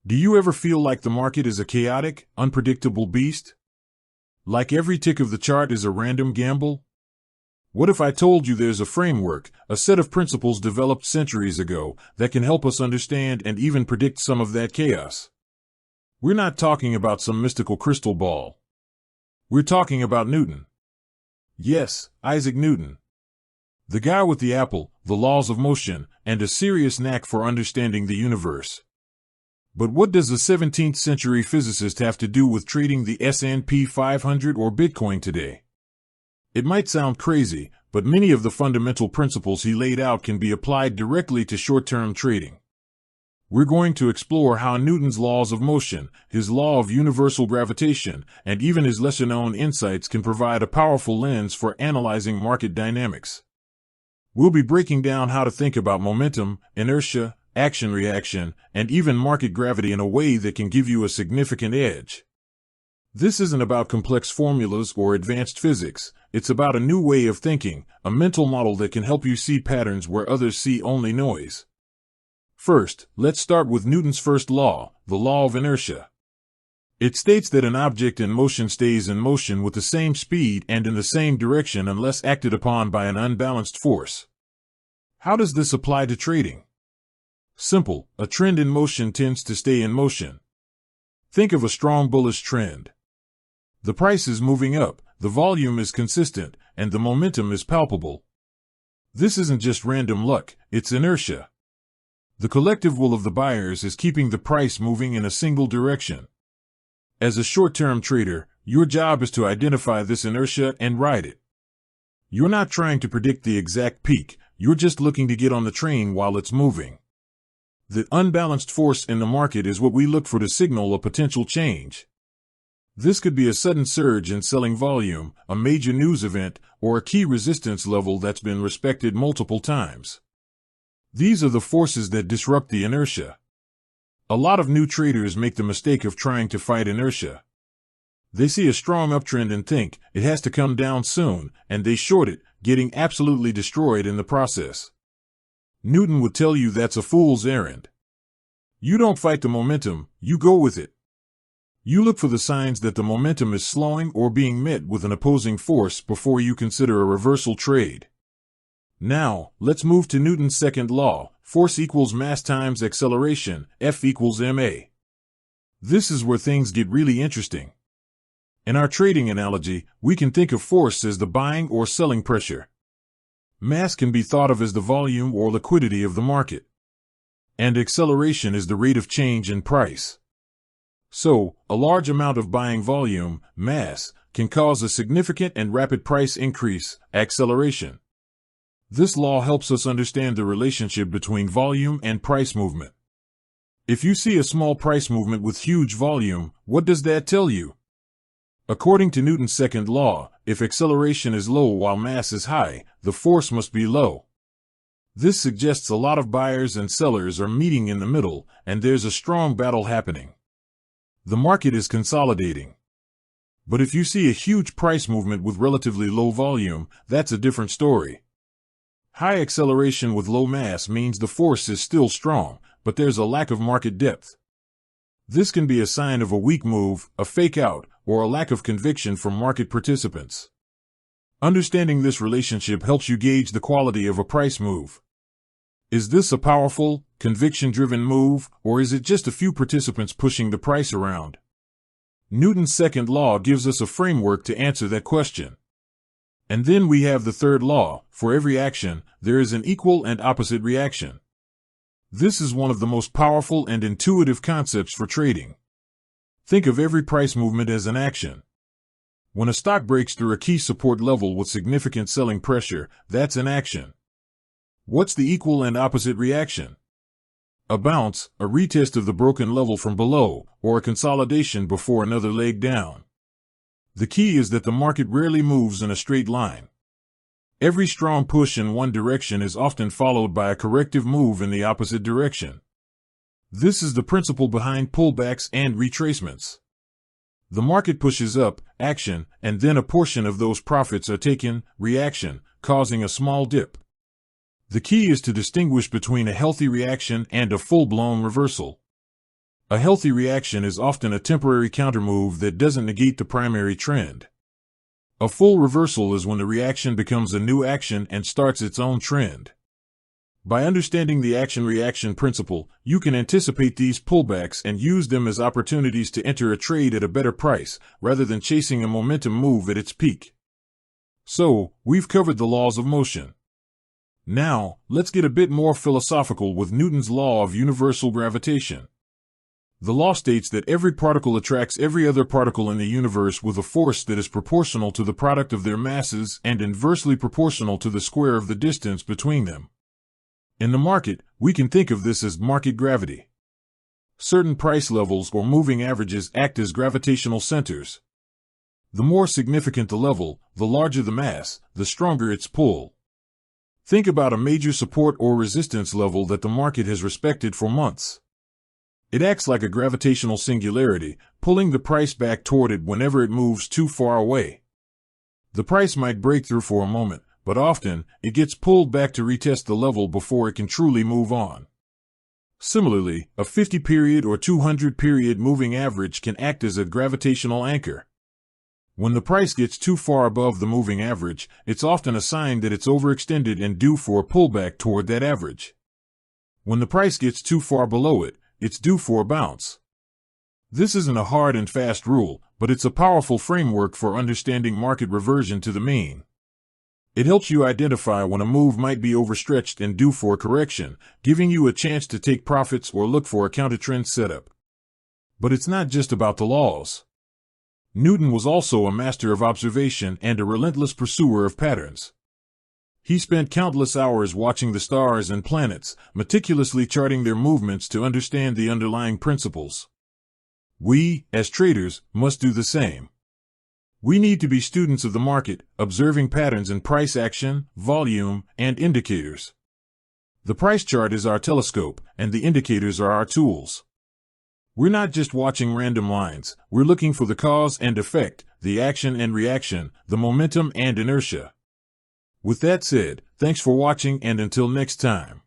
Do you ever feel like the market is a chaotic, unpredictable beast? Like every tick of the chart is a random gamble? What if I told you there's a framework, a set of principles developed centuries ago, that can help us understand and even predict some of that chaos? We're not talking about some mystical crystal ball. We're talking about Newton. Yes, Isaac Newton. The guy with the apple, the laws of motion, and a serious knack for understanding the universe. But what does a 17th century physicist have to do with trading the S&P 500 or Bitcoin today? It might sound crazy, but many of the fundamental principles he laid out can be applied directly to short-term trading. We're going to explore how Newton's laws of motion, his law of universal gravitation, and even his lesser-known insights can provide a powerful lens for analyzing market dynamics. We'll be breaking down how to think about momentum, inertia, action-reaction, and even market gravity in a way that can give you a significant edge. This isn't about complex formulas or advanced physics. It's about a new way of thinking, a mental model that can help you see patterns where others see only noise. First, let's start with Newton's first law, the law of inertia. It states that an object in motion stays in motion with the same speed and in the same direction unless acted upon by an unbalanced force. How does this apply to trading? Simple, a trend in motion tends to stay in motion. Think of a strong bullish trend. The price is moving up, the volume is consistent, and the momentum is palpable. This isn't just random luck, it's inertia. The collective will of the buyers is keeping the price moving in a single direction. As a short-term trader, your job is to identify this inertia and ride it. You're not trying to predict the exact peak, you're just looking to get on the train while it's moving. The unbalanced force in the market is what we look for to signal a potential change. This could be a sudden surge in selling volume, a major news event, or a key resistance level that's been respected multiple times. These are the forces that disrupt the inertia. A lot of new traders make the mistake of trying to fight inertia. They see a strong uptrend and think it has to come down soon, and they short it, getting absolutely destroyed in the process. Newton would tell you that's a fool's errand. You don't fight the momentum, you go with it. You look for the signs that the momentum is slowing or being met with an opposing force before you consider a reversal trade. Now, let's move to Newton's second law, force equals mass times acceleration, F equals ma. This is where things get really interesting. In our trading analogy, we can think of force as the buying or selling pressure. Mass can be thought of as the volume or liquidity of the market. And acceleration is the rate of change in price. So, a large amount of buying volume, mass, can cause a significant and rapid price increase, acceleration. This law helps us understand the relationship between volume and price movement. If you see a small price movement with huge volume, what does that tell you? According to Newton's second law, if acceleration is low while mass is high, the force must be low. This suggests a lot of buyers and sellers are meeting in the middle, and there's a strong battle happening. The market is consolidating. But if you see a huge price movement with relatively low volume, that's a different story. High acceleration with low mass means the force is still strong, but there's a lack of market depth. This can be a sign of a weak move, a fake out, or a lack of conviction from market participants. Understanding this relationship helps you gauge the quality of a price move. Is this a powerful, conviction-driven move, or is it just a few participants pushing the price around? Newton's second law gives us a framework to answer that question. And then we have the third law: for every action, there is an equal and opposite reaction. This is one of the most powerful and intuitive concepts for trading. Think of every price movement as an action. When a stock breaks through a key support level with significant selling pressure, that's an action. What's the equal and opposite reaction? A bounce, a retest of the broken level from below, or a consolidation before another leg down. The key is that the market rarely moves in a straight line. Every strong push in one direction is often followed by a corrective move in the opposite direction. This is the principle behind pullbacks and retracements. The market pushes up, action, and then a portion of those profits are taken, reaction, causing a small dip. The key is to distinguish between a healthy reaction and a full-blown reversal. A healthy reaction is often a temporary countermove that doesn't negate the primary trend. A full reversal is when the reaction becomes a new action and starts its own trend. By understanding the action-reaction principle, you can anticipate these pullbacks and use them as opportunities to enter a trade at a better price, rather than chasing a momentum move at its peak. So, we've covered the laws of motion. Now, let's get a bit more philosophical with Newton's law of universal gravitation. The law states that every particle attracts every other particle in the universe with a force that is proportional to the product of their masses and inversely proportional to the square of the distance between them. In the market, we can think of this as market gravity. Certain price levels or moving averages act as gravitational centers. The more significant the level, the larger the mass, the stronger its pull. Think about a major support or resistance level that the market has respected for months. It acts like a gravitational singularity, pulling the price back toward it whenever it moves too far away. The price might break through for a moment, but often, it gets pulled back to retest the level before it can truly move on. Similarly, a 50-period or 200-period moving average can act as a gravitational anchor. When the price gets too far above the moving average, it's often a sign that it's overextended and due for a pullback toward that average. When the price gets too far below it, it's due for a bounce. This isn't a hard and fast rule, but it's a powerful framework for understanding market reversion to the mean. It helps you identify when a move might be overstretched and due for a correction, giving you a chance to take profits or look for a counter-trend setup. But it's not just about the laws. Newton was also a master of observation and a relentless pursuer of patterns. He spent countless hours watching the stars and planets, meticulously charting their movements to understand the underlying principles. We, as traders, must do the same. We need to be students of the market, observing patterns in price action, volume, and indicators. The price chart is our telescope, and the indicators are our tools. We're not just watching random lines, we're looking for the cause and effect, the action and reaction, the momentum and inertia. With that said, thanks for watching and until next time.